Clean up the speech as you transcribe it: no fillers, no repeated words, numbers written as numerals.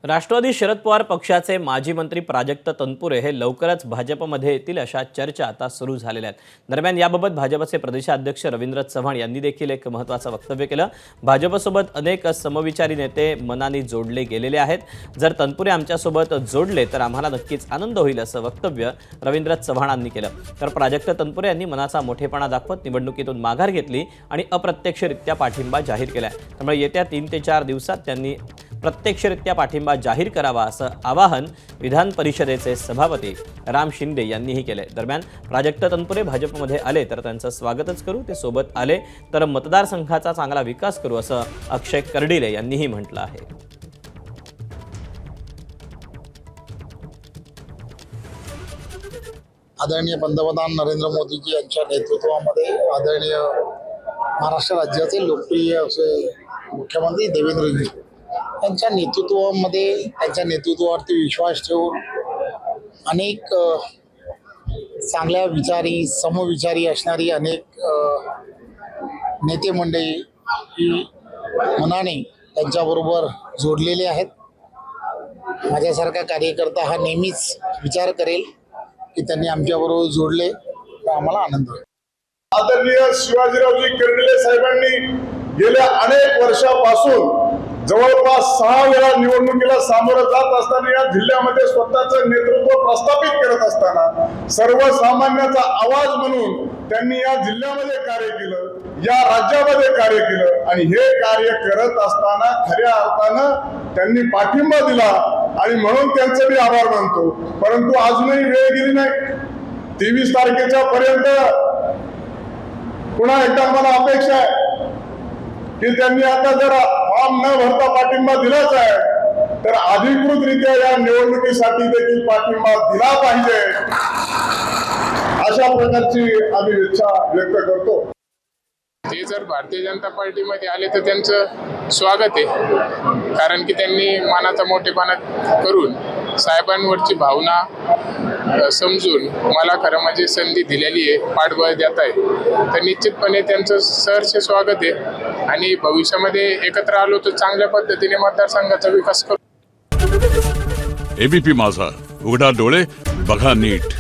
राष्ट्रवादी शरद पवार पक्षाचे माजी मंत्री प्राजक्त तनपुरे हे लवकरच भाजपमध्ये येतील अशा चर्चा आता सुरू झालेल्या आहेत। दरम्यान याबाबत भाजपचे प्रदेशाध्यक्ष रवींद्र चव्हाण यांनी देखील एक महत्त्वाचं वक्तव्य केलं। भाजपसोबत अनेक समविचारी नेते मनाने जोडले गेलेले आहेत। जर तनपुरे आमच्यासोबत जोडले तर आम्हाला नक्कीच आनंद होईल असं वक्तव्य रवींद्र चव्हाणांनी केलं। तर प्राजक्त तनपुरे यांनी मनाचा मोठेपणा दाखवत निवडणुकीतून माघार घेतली आणि अप्रत्यक्षरित्या पाठिंबा जाहीर केलाय। त्यामुळे येत्या 3 ते 4 दिवसात त्यांनी प्रत्यक्षरित्या पाठिंबा जाहीर करावा असं आवाहन विधान परिषदेचे सभापती राम शिंदे यांनीही केले। दरम्यान प्राजक्त तनपुरे भाजपमध्ये आले तर त्यांचं स्वागतच करू, ते सोबत आले तर मतदारसंघाचा चांगला विकास करू असं अक्षय कर्डिले यांनीही म्हटलं आहे। आदरणीय पंतप्रधान नरेंद्र मोदीजी यांच्या नेतृत्वामध्ये आदरणीय महाराष्ट्र राज्याचे लोकप्रिय असे मुख्यमंत्री देवेंद्रजी यांच्या नेतृत्वामध्ये त्यांच्या नेतृत्वावरती विश्वास ठेवून अनेक चांगल्या विचारी समविचारी असणारी अनेक नेते मंडळी ही मनाने त्यांच्याबरोबर जोडलेले आहेत। माझ्यासारखा कार्यकर्ता हा नेहमीच विचार करेल की त्यांनी आमच्याबरोबर जोडले तर आम्हाला आनंद होईल। आदरणीय शिवाजीरावजी कर्डिले साहेबांनी गेल्या अनेक वर्षापासून जवळपास 6 वेळा निवडणुकीला सामोरं जात असताना या जिल्ह्यामध्ये स्वतःचं नेतृत्व प्रस्थापित करत असताना सर्वसामान्याचा आवाज म्हणून त्यांनी या जिल्ह्यामध्ये कार्य केलं, या राज्यामध्ये कार्य केलं आणि हे कार्य करत असताना खऱ्या अर्थानं त्यांनी पाठिंबा दिला आणि म्हणून त्यांचे मी आभार मानतो। परंतु अजूनही वेळ गेली नाही। 23 तारखेच्या पर्यंत पुन्हा एकदा मला अपेक्षा आहे की त्यांनी आता जर फॉर्म न भरता पाठिंबा दिलाच आहे तर अधिकृतरित्या या निवडणुकीसाठी देखील पाठिंबा दिला पाहिजे, अशा प्रकारची आम्ही इच्छा व्यक्त करतो। ते जर भारतीय जनता पार्टीमध्ये आले तर त्यांचं स्वागत आहे, कारण की त्यांनी मनाचा मोठेपणा करून साहेबांवरची भावना समजून मला खरं म्हणजे संधी दिलेली आहे, पाठबळ देत आहे, तर निश्चितपणे त्यांचं सहर्ष स्वागत आहे आणि भविष्यामध्ये एकत्र आलो तर चांगल्या पद्धतीने मतदारसंघाचा विकास करू। एबीपी माझा, उघडा डोळे बघा नीट।